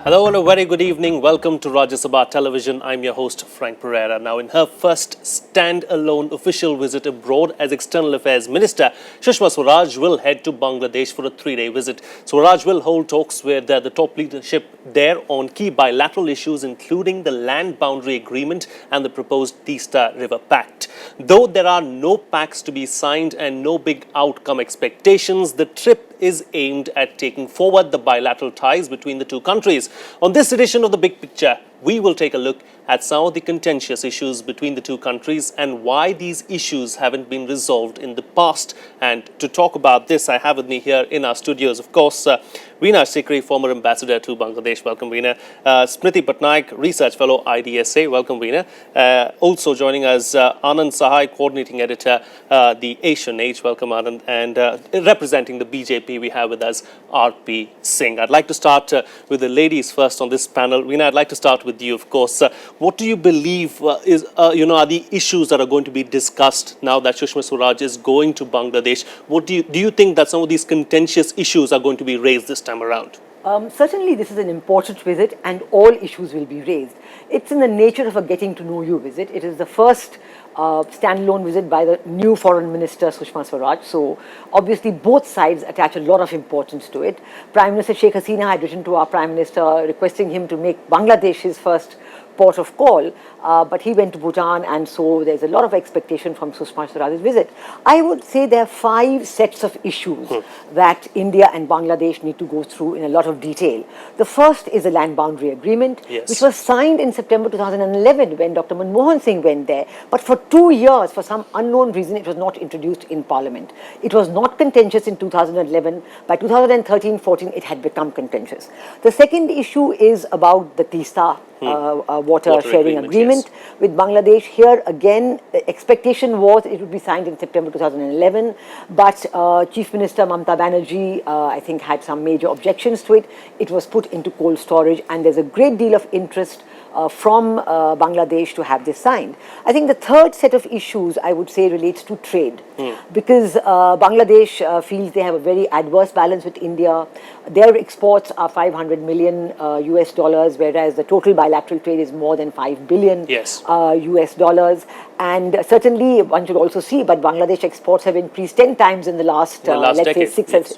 Hello and a very good evening. Welcome to Rajya Sabha Television. I'm your host, Frank Pereira. Now, in her first stand-alone official visit abroad as External Affairs Minister, Sushma Swaraj will head to Bangladesh for a 3-day visit. Swaraj will hold talks with the top leadership there on key bilateral issues, including the land boundary agreement and the proposed Teesta River Pact. Though there are no pacts to be signed and no big outcome expectations, the trip is aimed at taking forward the bilateral ties between the two countries. On this edition of The Big Picture, we will take a look at some of the contentious issues between the two countries and why these issues haven't been resolved in the past. And to talk about this, I have with me here in our studios, of course, Veena, Sikri, former ambassador to Bangladesh. Welcome, Veena. Smriti, Patnaik, research fellow, IDSA. Welcome, Veena. Also joining us, Anand, Sahay, coordinating editor, the Asian Age. Welcome, Anand. And representing the BJP, we have with us RP Singh. I'd like to start with the ladies first on this panel. Veena, I'd like to start with you, of course. What do you believe are the issues that are going to be discussed now that Sushma Swaraj is going to Bangladesh? What do you think that some of these contentious issues are going to be raised this time around? Certainly, this is an important visit and all issues will be raised. It's in the nature of a getting to know you visit. It is the first standalone visit by the new Foreign Minister, Sushma Swaraj. So, obviously, both sides attach a lot of importance to it. Prime Minister Sheikh Hasina had written to our Prime Minister requesting him to make Bangladesh his first port of call, but he went to Bhutan, and so there's a lot of expectation from Sushma Swaraj's visit. I would say there are 5 sets of issues that India and Bangladesh need to go through in a lot of detail. The first is the land boundary agreement, which was signed in September 2011 when Dr. Manmohan Singh went there, but for 2 years, for some unknown reason, it was not introduced in Parliament. It was not contentious in 2011. By 2013-14, it had become contentious. The second issue is about the Teesta water sharing agreement with Bangladesh. Here again, the expectation was it would be signed in September 2011, but Chief Minister Mamata Banerjee, I think, had some major objections to it. It was put into cold storage, and there's a great deal of interest from Bangladesh to have this signed. I think the third set of issues, I would say, relates to trade, because Bangladesh feels they have a very adverse balance with India. Their exports are 500 million US dollars, whereas the total bilateral trade is more than 5 billion US dollars. And certainly, one should also see, but Bangladesh exports have increased 10 times in the last let's decade, say 6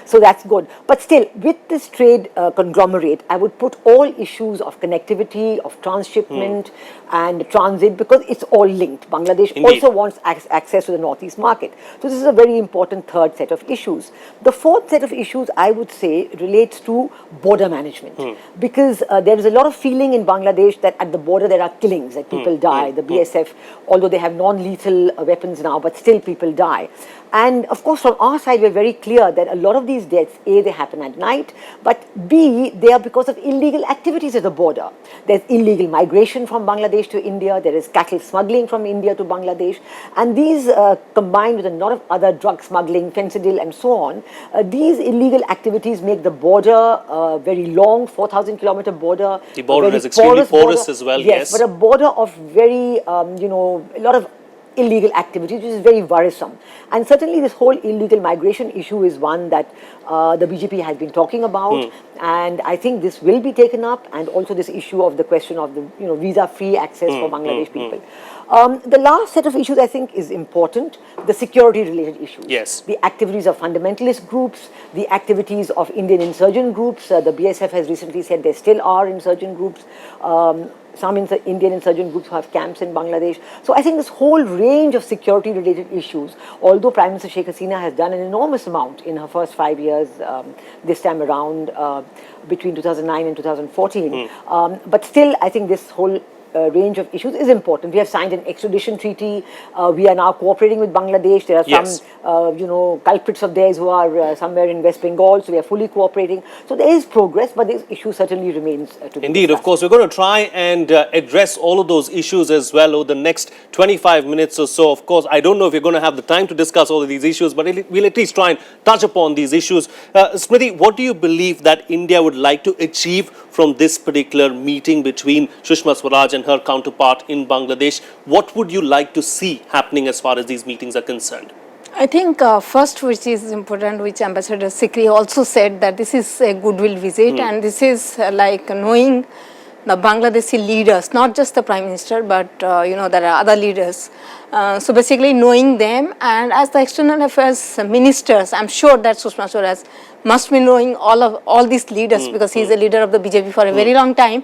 So that's good. But still, with this trade conglomerate, I would put all issues of connectivity, of transshipment and transit, because it's all linked. Bangladesh also wants access to the Northeast market. So this is a very important third set of issues. The fourth set of issues, I would say, relates to border management. Because there is a lot of feeling in Bangladesh that at the border there are killings, that people die. The BSF, although they have non-lethal weapons now, but still people die. And of course, from our side, we're very clear that a lot of these deaths, A, they happen at night, but B, they are because of illegal activities at the border. There's illegal migration from Bangladesh to India, there is cattle smuggling from India to Bangladesh, and these combined with a lot of other drug smuggling, fentanyl and so on, these illegal activities make the border very long, 4,000-kilometer border. The border is extremely porous as well, yes. But a border of very, a lot of illegal activities, which is very worrisome. And certainly this whole illegal migration issue is one that the BJP has been talking about, and I think this will be taken up, and also this issue of the question of the visa-free access for Bangladesh people. The last set of issues I think is important, the security-related issues. Yes. The activities of fundamentalist groups, the activities of Indian insurgent groups. The BSF has recently said there still are insurgent groups. Some Indian insurgent groups who have camps in Bangladesh. So I think this whole range of security-related issues, although Prime Minister Sheikh Hasina has done an enormous amount in her first 5 years this time around, between 2009 and 2014, but still I think this whole range of issues is important. We have signed an extradition treaty. We are now cooperating with Bangladesh. There are some, culprits of theirs who are somewhere in West Bengal, so we are fully cooperating. So there is progress, but this issue certainly remains to be Indeed, discussed. of course, we're going to try and address all of those issues as well over the next 25 minutes or so. Of course, I don't know if we're going to have the time to discuss all of these issues, but we'll at least try and touch upon these issues. Smriti, what do you believe that India would like to achieve from this particular meeting between Sushma Swaraj and her counterpart in Bangladesh? What would you like to see happening as far as these meetings are concerned? I think first, which is important, which Ambassador Sikri also said, that this is a goodwill visit, and this is like knowing the Bangladeshi leaders, not just the Prime Minister, but there are other leaders. So basically knowing them, and as the External Affairs Ministers, I'm sure that Sushma Swaraj must be knowing all these leaders because he is a leader of the BJP for a very long time.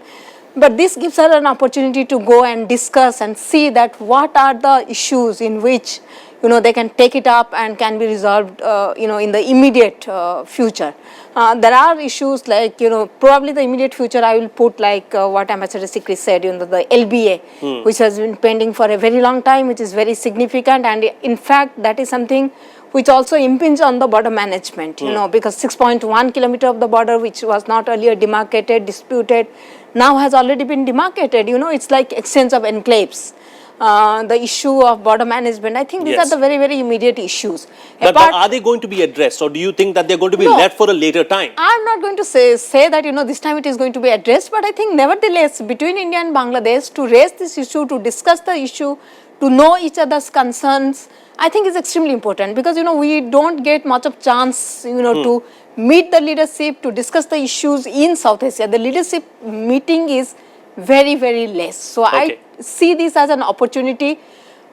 But this gives her an opportunity to go and discuss and see that what are the issues in which they can take it up and can be resolved in the immediate future. There are issues like probably the immediate future I will put like what Ambassador Sikri said, the LBA, which has been pending for a very long time, which is very significant, and in fact that is something which also impinges on the border management, because 6.1 kilometer of the border, which was not earlier demarcated, disputed, now has already been demarcated. It's like exchange of enclaves. The issue of border management, I think these are the very, very immediate issues. But are they going to be addressed, or do you think that they're going to be left for a later time? I'm not going to say that, this time it is going to be addressed, but I think nevertheless, between India and Bangladesh, to raise this issue, to discuss the issue, to know each other's concerns, I think is extremely important, because, we don't get much of chance, to meet the leadership, to discuss the issues in South Asia. The leadership meeting is very, very less. So I see this as an opportunity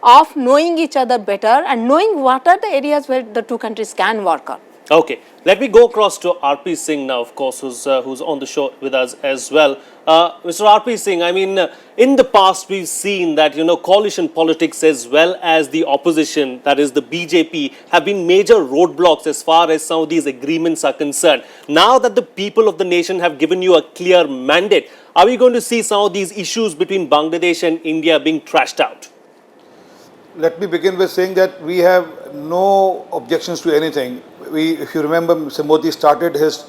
of knowing each other better and knowing what are the areas where the two countries can work on. Okay, let me go across to R.P. Singh now, of course, who's on the show with us as well. Mr. R.P. Singh, I mean, in the past we've seen that, coalition politics as well as the opposition, that is the BJP, have been major roadblocks as far as some of these agreements are concerned. Now that the people of the nation have given you a clear mandate, are we going to see some of these issues between Bangladesh and India being trashed out? Let me begin with saying that we have no objections to anything. If you remember, Mr. Modi started his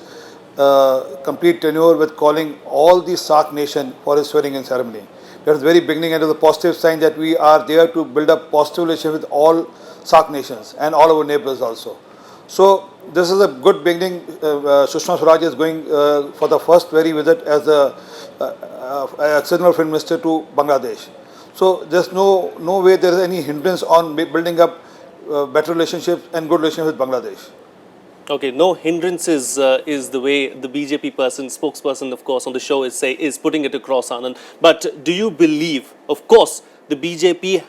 complete tenure with calling all the SAARC nation for his swearing-in ceremony. That was the very beginning, and it was a positive sign that we are there to build up positive relations with all SAARC nations and all our neighbors also. So this is a good beginning. Sushma Swaraj is going for the first very visit as the External Affairs Minister to Bangladesh. So there's no way there is any hindrance on building up better relationships and good relations with Bangladesh. Okay, no hindrances is the way the BJP spokesperson, of course, on the show is putting it across, Anand. But do you believe, of course, the BJP,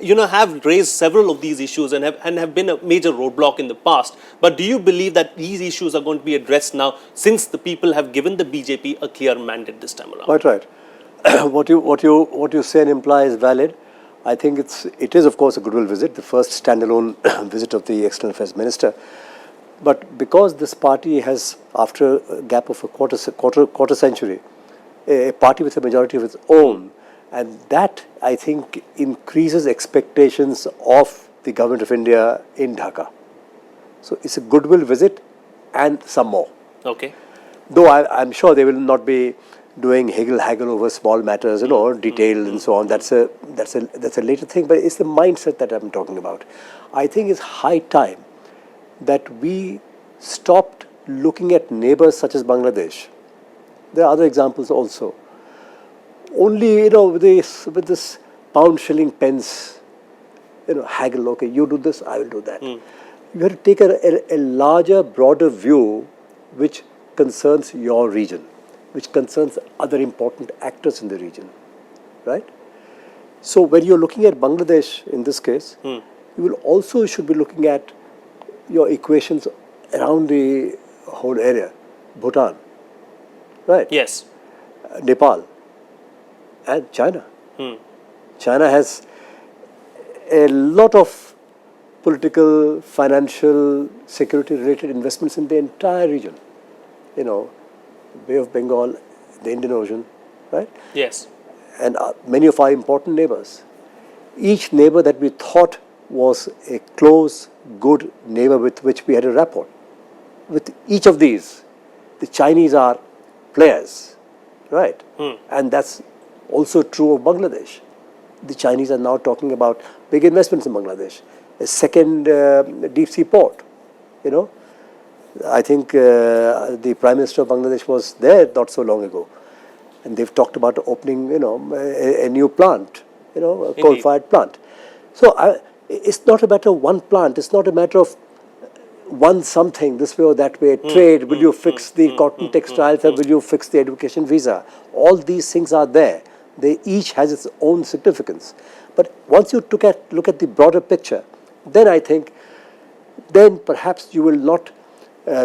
have raised several of these issues and have been a major roadblock in the past. But do you believe that these issues are going to be addressed now, since the people have given the BJP a clear mandate this time around? Quite right. What you say and imply is valid. I think it is of course a goodwill visit, the first standalone visit of the External Affairs Minister. But because this party has, after a gap of a quarter century, a party with a majority of its own, and that I think increases expectations of the government of India in Dhaka. So it's a goodwill visit and some more. Okay. Though I'm sure they will not be doing haggle over small matters, detail and so on. That's a later thing, but it's the mindset that I'm talking about. I think it's high time that we stopped looking at neighbors such as Bangladesh. There are other examples also. Only, with this pound, shilling, pence, haggle, okay, you do this, I will do that. You have to take a larger, broader view which concerns your region, which concerns other important actors in the region, right? So when you're looking at Bangladesh in this case, you should be looking at your equations around the whole area. Bhutan, right? Yes. Nepal and China. China has a lot of political, financial, security-related investments in the entire region. Bay of Bengal, the Indian Ocean, right? Yes. And many of our important neighbors. Each neighbor that we thought was a close, good neighbor with which we had a rapport. With each of these, the Chinese are players, right? And that's also true of Bangladesh. The Chinese are now talking about big investments in Bangladesh, a second deep sea port, I think the Prime Minister of Bangladesh was there not so long ago, and they've talked about opening, a new plant, a coal-fired plant. So It's not a matter of one plant. It's not a matter of one something, this way or that way. Trade, will you fix the cotton textiles and will you fix the education visa? All these things are there. They each has its own significance. But once you look at the broader picture, then I think, then perhaps you will not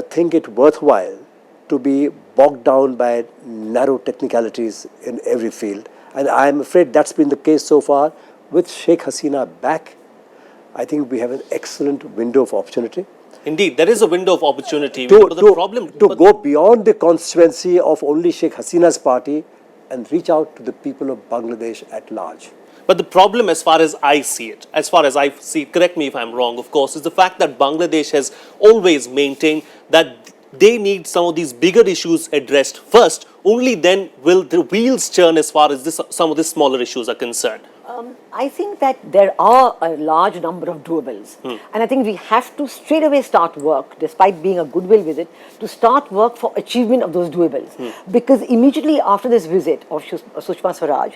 think it worthwhile to be bogged down by narrow technicalities in every field. And I'm afraid that's been the case so far. With Sheikh Hasina back, I think we have an excellent window of opportunity. Indeed, there is a window of opportunity. To go beyond the constituency of only Sheikh Hasina's party and reach out to the people of Bangladesh at large. But the problem, as far as I see it, correct me if I'm wrong, of course, is the fact that Bangladesh has always maintained that they need some of these bigger issues addressed first. Only then will the wheels turn as far as some of the smaller issues are concerned. I think that there are a large number of doables. And I think we have to straight away start work, despite being a goodwill visit, to start work for achievement of those doables. Because immediately after this visit of Sushma Swaraj,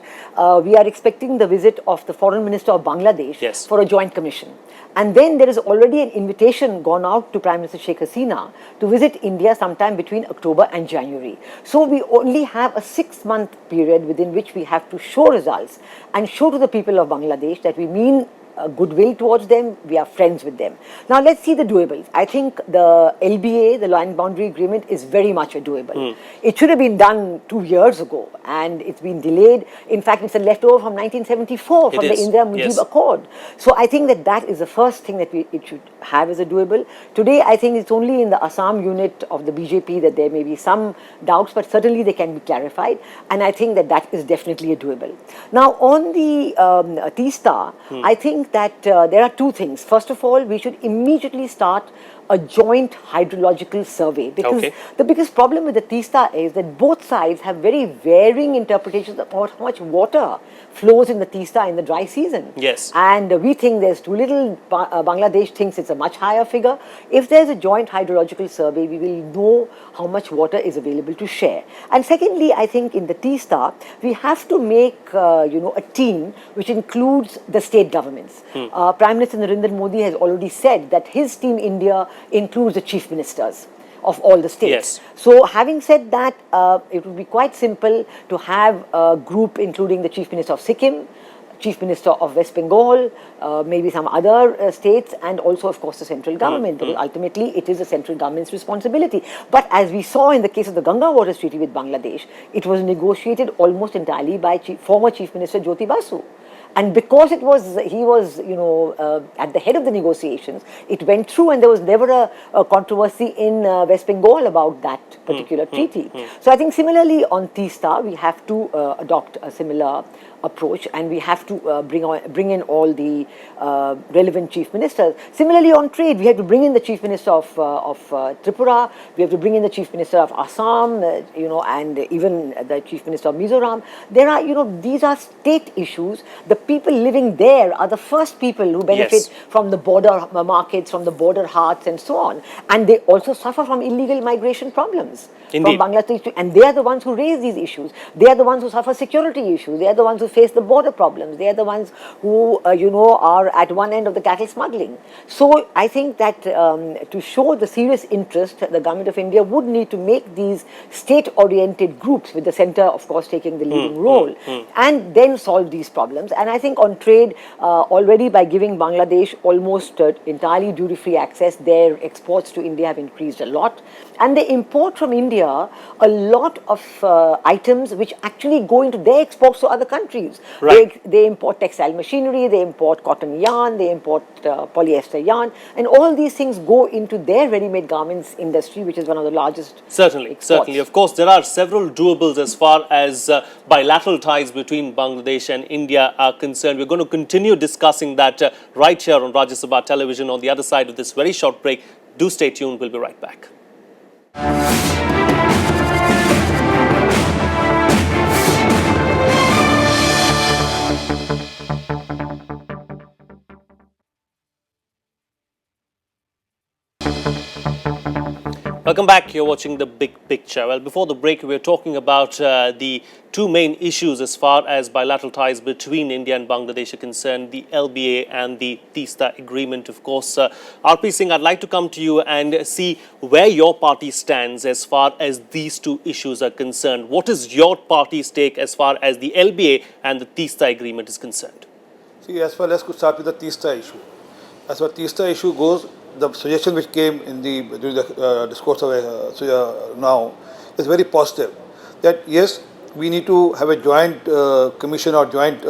we are expecting the visit of the Foreign Minister of Bangladesh for a joint commission. And then there is already an invitation gone out to Prime Minister Sheikh Hasina to visit India sometime between October and January. So we only have a 6-month period within which we have to show results and show to the people of Bangladesh that we mean goodwill towards them, we are friends with them. Now let's see the doables. I think the LBA, the Land Boundary Agreement, is very much a doable. It should have been done 2 years ago and it's been delayed. In fact, it's a leftover from 1974 from the Indira Mujib Accord. So I think that is the first thing that it should have as a doable. Today, I think it's only in the Assam unit of the BJP that there may be some doubts, but certainly they can be clarified. And I think that is definitely a doable. Now on the T-Star, I think that there are two things. First of all, we should immediately start a joint hydrological survey, because the biggest problem with the T-Star is that both sides have very varying interpretations about how much water flows in the T-Star in the dry season. Yes. And we think there's too little. Bangladesh thinks it's a much higher figure. If there's a joint hydrological survey, we will know how much water is available to share. And secondly, I think in the T-Star, we have to make a team which includes the state governments. Prime Minister Narendra Modi has already said that his team India includes the chief ministers of all the states. So having said that, it would be quite simple to have a group including the Chief Minister of Sikkim, Chief Minister of West Bengal, maybe some other states, and also, of course, the central government, because ultimately it is the central government's responsibility. But as we saw in the case of the Ganga Waters Treaty with Bangladesh, it was negotiated almost entirely by former Chief Minister Jyoti Basu. And because he was, at the head of the negotiations, it went through and there was never a controversy in West Bengal about that particular treaty. So I think similarly on T-Star, we have to adopt a similar approach, and we have to bring in all the relevant chief ministers. Similarly on trade, we have to bring in the chief minister of Tripura, we have to bring in the chief minister of Assam, and even the chief minister of Mizoram. There are, these are state issues. The people living there are the first people who benefit from the border markets, from the border hearts and so on. And they also suffer from illegal migration problems. Indeed. From Bangladesh, and they are the ones who raise these issues. They are the ones who suffer security issues. They are the ones who face the border problems. They are the ones who, are at one end of the cattle smuggling. So I think that to show the serious interest, the government of India would need to make these state-oriented groups, with the centre, of course, taking the leading role, and then solve these problems. And I think on trade, already by giving Bangladesh almost entirely duty-free access, their exports to India have increased a lot. And they import from India a lot of items which actually go into their exports to other countries. Right. They import textile machinery, they import cotton yarn, they import polyester yarn, and all these things go into their ready-made garments industry, which is one of the largest Certainly. Of course, there are several doables as far as bilateral ties between Bangladesh and India are concerned. We're going to continue discussing that right here on Rajya Sabha television on the other side of this very short break. Do stay tuned. We'll be right back. Welcome back. You're watching The Big Picture. Well, before the break, we were talking about the two main issues as far as bilateral ties between India and Bangladesh are concerned, the LBA and the TISTA agreement, of course. RP Singh, I'd like to come to you and see where your party stands as far as these two issues are concerned. What is your party's take as far as the LBA and the TISTA agreement is concerned? See, as far let's start with the TISTA issue. As far as TISTA issue goes, the suggestion which came in during the discourse of now is very positive. That yes, we need to have a joint commission or joint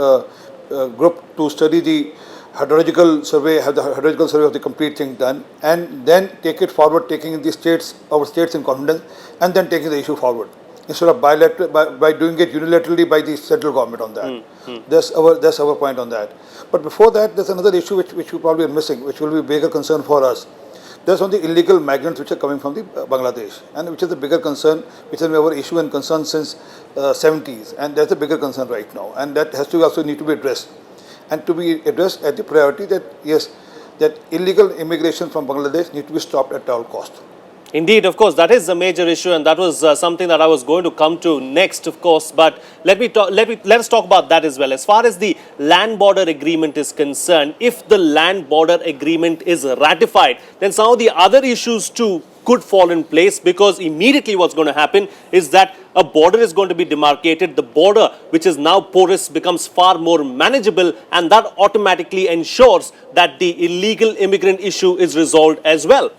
group to study the hydrological survey, have the hydrological survey of the complete thing done, and then take it forward, taking the our states in confidence, and then taking the issue forward instead of bilateral by doing it unilaterally by the central government on that. That's our point on that. But before that, there's another issue which we probably are missing, which will be a bigger concern for us. There's on the illegal migrants which are coming from the Bangladesh, and which is a bigger concern, which has been our issue and concern since 70s, and that's a bigger concern right now, and that has to also need to be addressed, and to be addressed at the priority that yes, that illegal immigration from Bangladesh need to be stopped at all cost. Indeed, of course, that is a major issue, and that was something that I was going to come to next, of course. But let us talk about that as well. As far as the land border agreement is concerned, if the land border agreement is ratified, then some of the other issues too could fall in place, because immediately what's going to happen is that a border is going to be demarcated. The border, which is now porous, becomes far more manageable, and that automatically ensures that the illegal immigrant issue is resolved as well.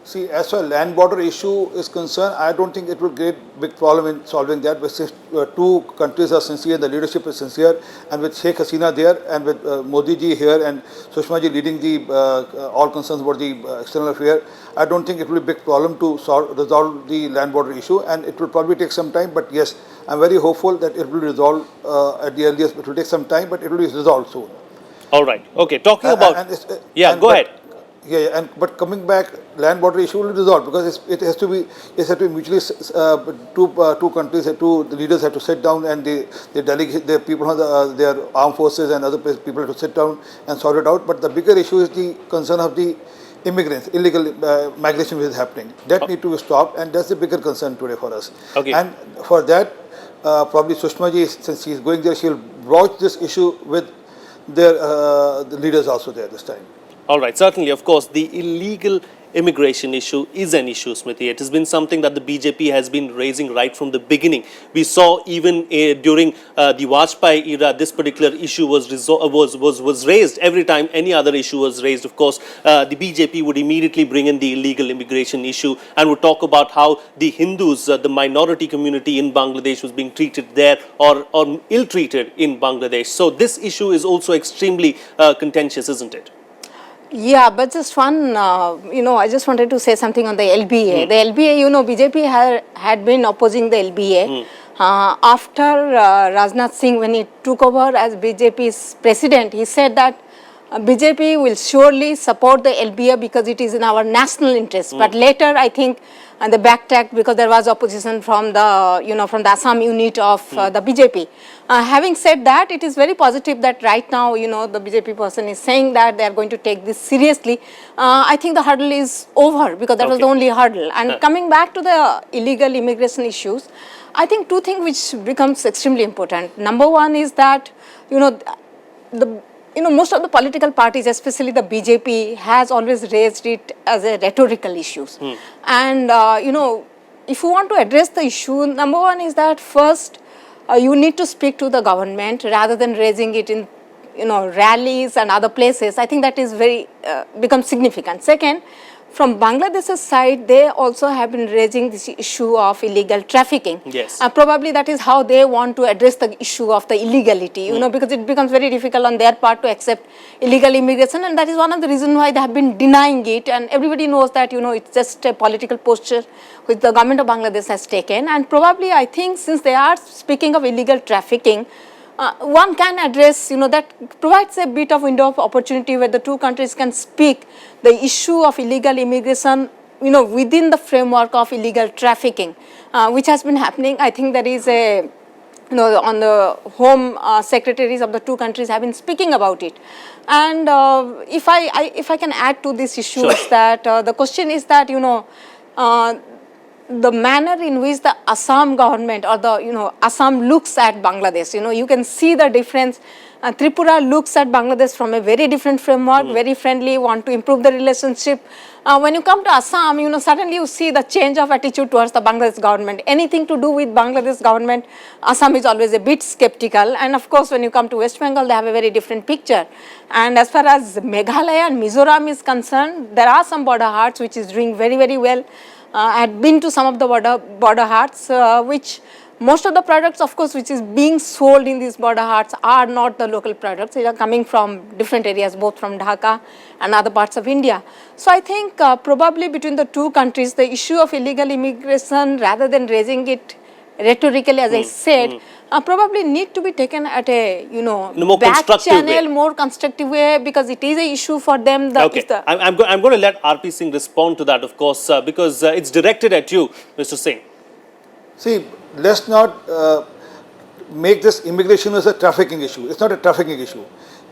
See, as far as land border issue is concerned, I don't think it will create big problem in solving that. But since two countries are sincere, the leadership is sincere, and with Sheikh Hasina there, and with Modi ji here, and Sushma ji leading the all concerns about the external affair, I don't think it will be a big problem to resolve the land border issue, and it will probably take some time. But yes, I'm very hopeful that it will be resolved at the earliest. It will take some time, but it will be resolved soon. All right. Okay. Talking about go ahead. Yeah, but coming back, land border issue will be resolved because it has to be mutually two countries, the leaders have to sit down, and the delegate, the people from their armed forces and other people have to sit down and sort it out. But the bigger issue is the concern of the immigrants, illegal migration which is happening. That need to be stopped, and that's the bigger concern today for us. Okay. And for that, probably Sushma ji, since she is going there, she will broach this issue with their the leaders also there this time. All right, certainly, of course, the illegal immigration issue is an issue, Smriti. It has been something that the BJP has been raising right from the beginning. We saw even during the Vajpayee era, this particular issue was raised every time any other issue was raised. Of course, the BJP would immediately bring in the illegal immigration issue and would talk about how the Hindus, the minority community in Bangladesh, was being treated there or ill-treated in Bangladesh. So this issue is also extremely contentious, isn't it? Yeah, but just one, I just wanted to say something on the LBA. The LBA, BJP had been opposing the LBA. After Rajnath Singh, when he took over as BJP's president, he said that BJP will surely support the LBA because it is in our national interest. But later, I think, and they backtracked because there was opposition from the, from the Assam unit of the BJP. Having said that, it is very positive that right now, the BJP person is saying that they are going to take this seriously. I think the hurdle is over because that was the only hurdle. And coming back to the illegal immigration issues, I think two things which becomes extremely important. Number one is that, most of the political parties, especially the BJP, has always raised it as a rhetorical issue. And, if you want to address the issue, number one is that first, you need to speak to the government rather than raising it in, rallies and other places. I think that is becomes significant. Second, from Bangladesh's side, they also have been raising this issue of illegal trafficking. Yes. Probably that is how they want to address the issue of the illegality, because it becomes very difficult on their part to accept illegal immigration, and that is one of the reasons why they have been denying it. And everybody knows that, it's just a political posture which the government of Bangladesh has taken. And probably, I think, since they are speaking of illegal trafficking, one can address, that provides a bit of window of opportunity where the two countries can speak the issue of illegal immigration, within the framework of illegal trafficking, which has been happening. I think there is a, on the home secretaries of the two countries have been speaking about it. And if I can add to this issue is that the question is that, the manner in which the Assam government or the Assam looks at Bangladesh. You can see the difference. Tripura looks at Bangladesh from a very different framework, very friendly, want to improve the relationship. When you come to Assam, suddenly you see the change of attitude towards the Bangladesh government. Anything to do with Bangladesh government, Assam is always a bit skeptical. And of course, when you come to West Bengal, they have a very different picture. And as far as Meghalaya and Mizoram is concerned, there are some border hearts which is doing very, very well. I had been to some of the border hearts, which most of the products, of course, which is being sold in these border hearts are not the local products. They are coming from different areas, both from Dhaka and other parts of India. So I think probably between the two countries, the issue of illegal immigration, rather than raising it rhetorically, as I said, probably need to be taken at a, more back constructive channel, way. more constructive way, because it is an issue for them. Okay, I'm going to let RP Singh respond to that, of course, because it's directed at you, Mr. Singh. See, let's not make this immigration as a trafficking issue. It's not a trafficking issue.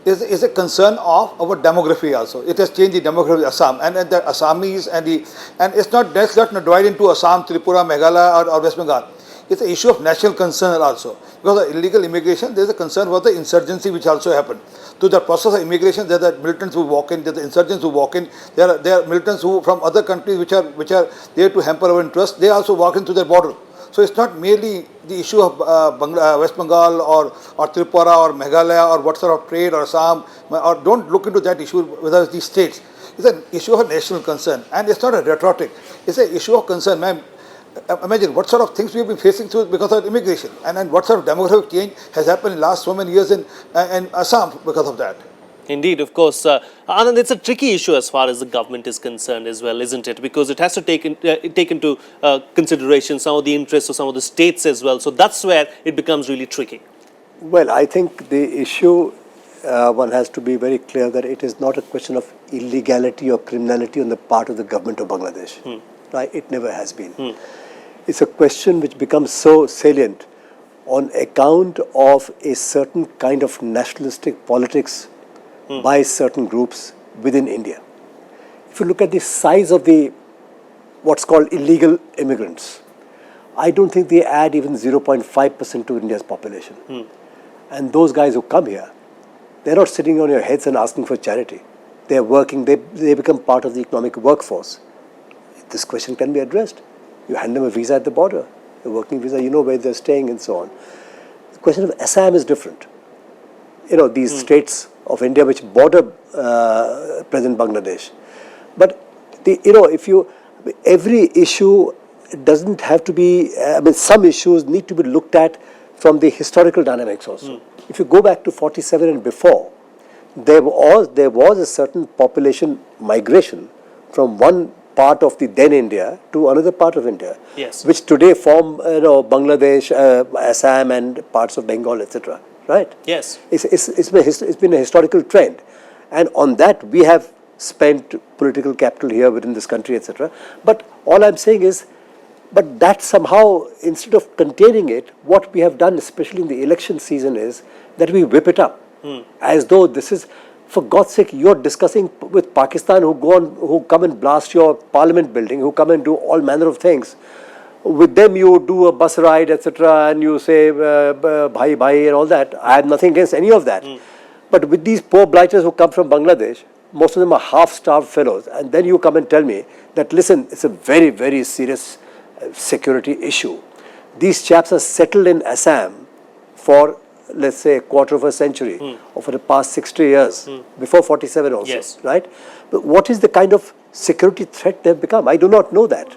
It's a concern of our demography also. It has changed the demography of Assam and the Assamese and it's not, let's not divide into Assam, Tripura, Meghalaya or West Bengal. It's an issue of national concern also. Because of illegal immigration, there is a concern for the insurgency which also happened. To the process of immigration, there are the militants who walk in, there are the insurgents who walk in, there are militants who from other countries which are there to hamper our interests, they also walk into their border. So it's not merely the issue of West Bengal or Tripura or Meghalaya or what sort of trade or Assam, or don't look into that issue without these states. It's an issue of national concern and it's not a rhetoric. It's an issue of concern, ma'am. Imagine what sort of things we have been facing through because of immigration and what sort of demographic change has happened in the last so many years in Assam because of that. Indeed, of course. Anand, it's a tricky issue as far as the government is concerned as well, isn't it? Because it has to take into consideration some of the interests of some of the states as well. So that's where it becomes really tricky. Well, I think the issue, one has to be very clear that it is not a question of illegality or criminality on the part of the government of Bangladesh. Right? It never has been. It's a question which becomes so salient on account of a certain kind of nationalistic politics by certain groups within India. If you look at the size of the what's called illegal immigrants, I don't think they add even 0.5% to India's population. And those guys who come here, they're not sitting on your heads and asking for charity. They're working, they become part of the economic workforce. This question can be addressed. You hand them a visa at the border, a working visa, you know where they're staying and so on. The question of Assam is different. These states of India which border present Bangladesh. But every issue doesn't have to be, some issues need to be looked at from the historical dynamics also. If you go back to 47 and before, there was a certain population migration from one part of the then India to another part of India, yes, which today form Bangladesh, Assam and parts of Bengal, etc. Right? Yes. It's been a historical trend. And on that, we have spent political capital here within this country, etc. But all I'm saying is, but that somehow, instead of containing it, what we have done, especially in the election season, is that we whip it up. As though this is, for God's sake, you're discussing with Pakistan who come and blast your parliament building, who come and do all manner of things. With them you do a bus ride, etc. and you say, bhai, bhai and all that. I have nothing against any of that. But with these poor blighters who come from Bangladesh, most of them are half-starved fellows. And then you come and tell me that, listen, it's a very, very serious security issue. These chaps are settled in Assam for, let's say, a quarter of a century or for the past 60 years, before 47 also, yes, right? But what is the kind of security threat they've become? I do not know that.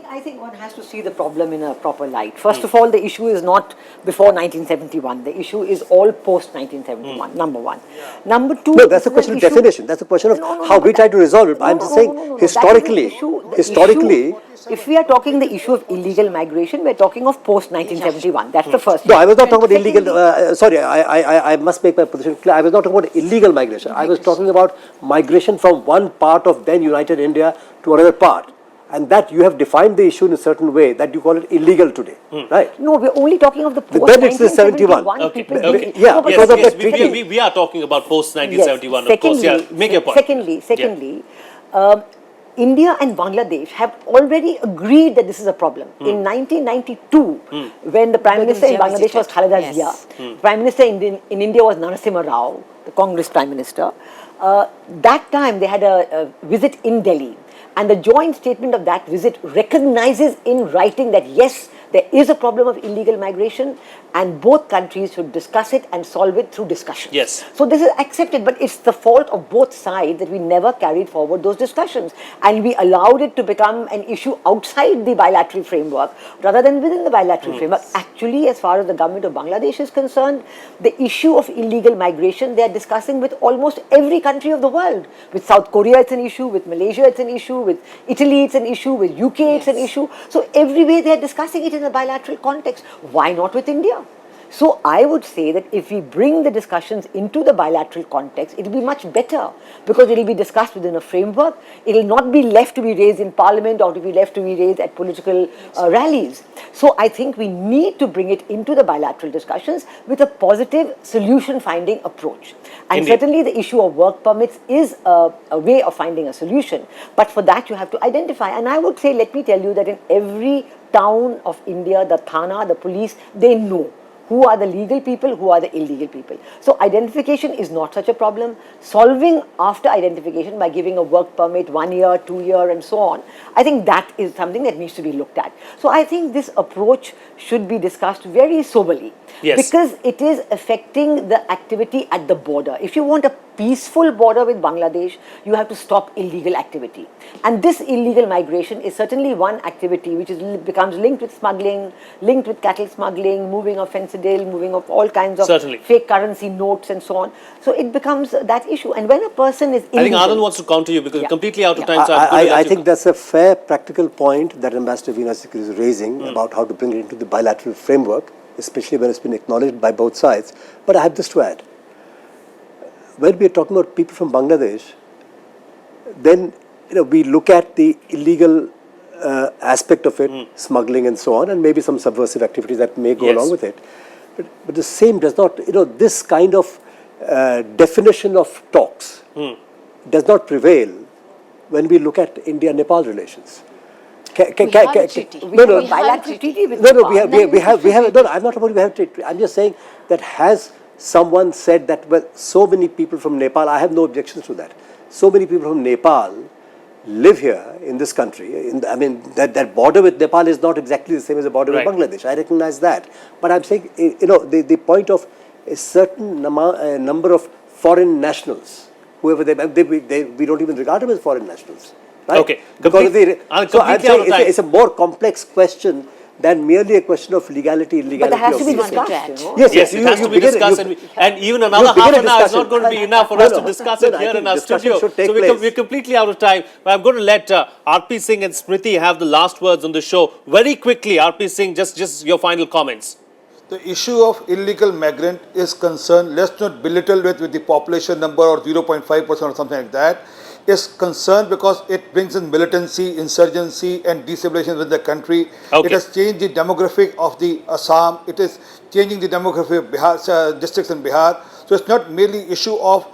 I think one has to see the problem in a proper light. First of all, the issue is not before 1971. The issue is all post 1971, number one. Number two... No, that's a question of definition. That's a question of how we try to resolve it. I'm just saying, historically, if we are talking the issue of illegal migration, we're talking of post 1971. That's the first. No, I was not talking about illegal. Sorry, I must make my position clear. I was not talking about illegal migration. I was talking about migration from one part of then United India to another part. And that you have defined the issue in a certain way that you call it illegal today, right? No, we're only talking of the post then it's the 71. Okay. Yeah, No, because of the treaty. We are talking about post 1971, of course. Yeah, make your point. Secondly, India and Bangladesh have already agreed that this is a problem. In 1992, when the Prime Minister in Bangladesh was Khaleda Zia, Prime Minister in India was Narasimha Rao, the Congress Prime Minister. That time they had a visit in Delhi, and the joint statement of that visit recognizes in writing that yes, there is a problem of illegal migration and both countries should discuss it and solve it through discussions. Yes. So this is accepted, but it's the fault of both sides that we never carried forward those discussions and we allowed it to become an issue outside the bilateral framework rather than within the bilateral framework. Actually, as far as the government of Bangladesh is concerned, the issue of illegal migration they are discussing with almost every country of the world. With South Korea it's an issue, with Malaysia it's an issue, with Italy it's an issue, with UK it's an issue. So everywhere they are discussing it in a bilateral context. Why not with India? So I would say that if we bring the discussions into the bilateral context, it will be much better because it will be discussed within a framework. It will not be left to be raised in parliament or to be left to be raised at political rallies. So I think we need to bring it into the bilateral discussions with a positive solution finding approach. And Indeed. certainly the issue of work permits is a way of finding a solution. But for that you have to identify. And I would say, let me tell you that in every town of India, the Thana, the police, they know who are the legal people, who are the illegal people. So identification is not such a problem. Solving after identification by giving a work permit 1 year, 2 year and so on, I think that is something that needs to be looked at. So I think this approach should be discussed very soberly. Yes. Because it is affecting the activity at the border. If you want a peaceful border with Bangladesh, you have to stop illegal activity. And this illegal migration is certainly one activity which becomes linked with smuggling, linked with cattle smuggling, moving of fentanyl, moving of all kinds of Certainly. fake currency notes and so on. So it becomes that issue. And when a person is illegal... I think Anand wants to counter you because we're completely out of time. So I think that's a fair practical point that Ambassador Veena Sikri is raising about how to bring it into the bilateral framework, especially when it's been acknowledged by both sides. But I have this to add. When we are talking about people from Bangladesh, then we look at the illegal aspect of it, smuggling and so on, and maybe some subversive activities that may go along with it. But the same does not, this kind of definition of talks does not prevail when we look at India-Nepal relations. We have a treaty. No, bilateral treaty with No, Nepal. we have. No, I'm not talking about we have treaty. I'm just saying that has someone said that well, so many people from Nepal. I have no objections to that. So many people from Nepal live here in this country. That border with Nepal is not exactly the same as the border with Bangladesh. I recognize that. But I'm saying, the point of a certain number of foreign nationals, whoever we don't even regard them as foreign nationals. Right? Okay. So I'm saying it's a more complex question than merely a question of legality, illegality. But that has to be of discussed, Yes, it has to be discussed, and even another half an hour is not going to be enough for us to discuss it here in our studio. So we're completely out of time. But I'm going to let RP Singh and Smriti have the last words on the show. Very quickly, RP Singh, just your final comments. The issue of illegal migrant is concerned, let's not belittle it with the population number or 0.5% or something like that. Is concerned because it brings in militancy, insurgency and destabilization within the country. Okay. It has changed the demographic of the Assam. It is changing the demography of Bihar, districts in Bihar. So it's not merely issue of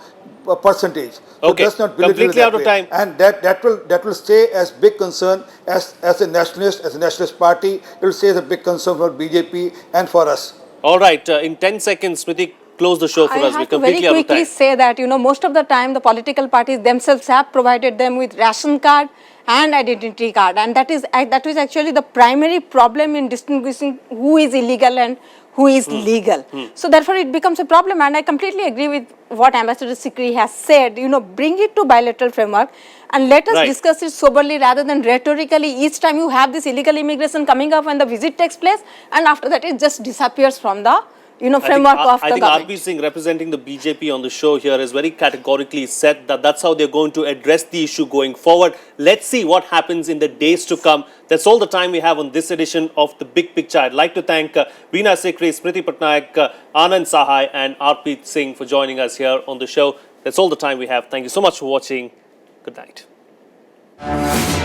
a percentage. So Okay, let's not belittle completely it out of time. And that will stay as big concern as a nationalist party. It will stay as a big concern for BJP and for us. All right, in 10 seconds, Smriti, close the show for us. We're I have to completely very out of quickly time. say that, most of the time the political parties themselves have provided them with ration card and identity card, and that is actually the primary problem in distinguishing who is illegal and who is legal. So therefore it becomes a problem, and I completely agree with what Ambassador Sikri has said. Bring it to bilateral framework and let us discuss it soberly rather than rhetorically. Each time you have this illegal immigration coming up when the visit takes place, and after that it just disappears from the framework of the government. I think RP Singh, representing the BJP on the show here, has very categorically said that that's how they're going to address the issue going forward. Let's see what happens in the days to come. That's all the time we have on this edition of The Big Picture. I'd like to thank Veena Sikri, Smriti Patnaik, Anand, Sahay and RP Singh for joining us here on the show. That's all the time we have. Thank you so much for watching. Good night.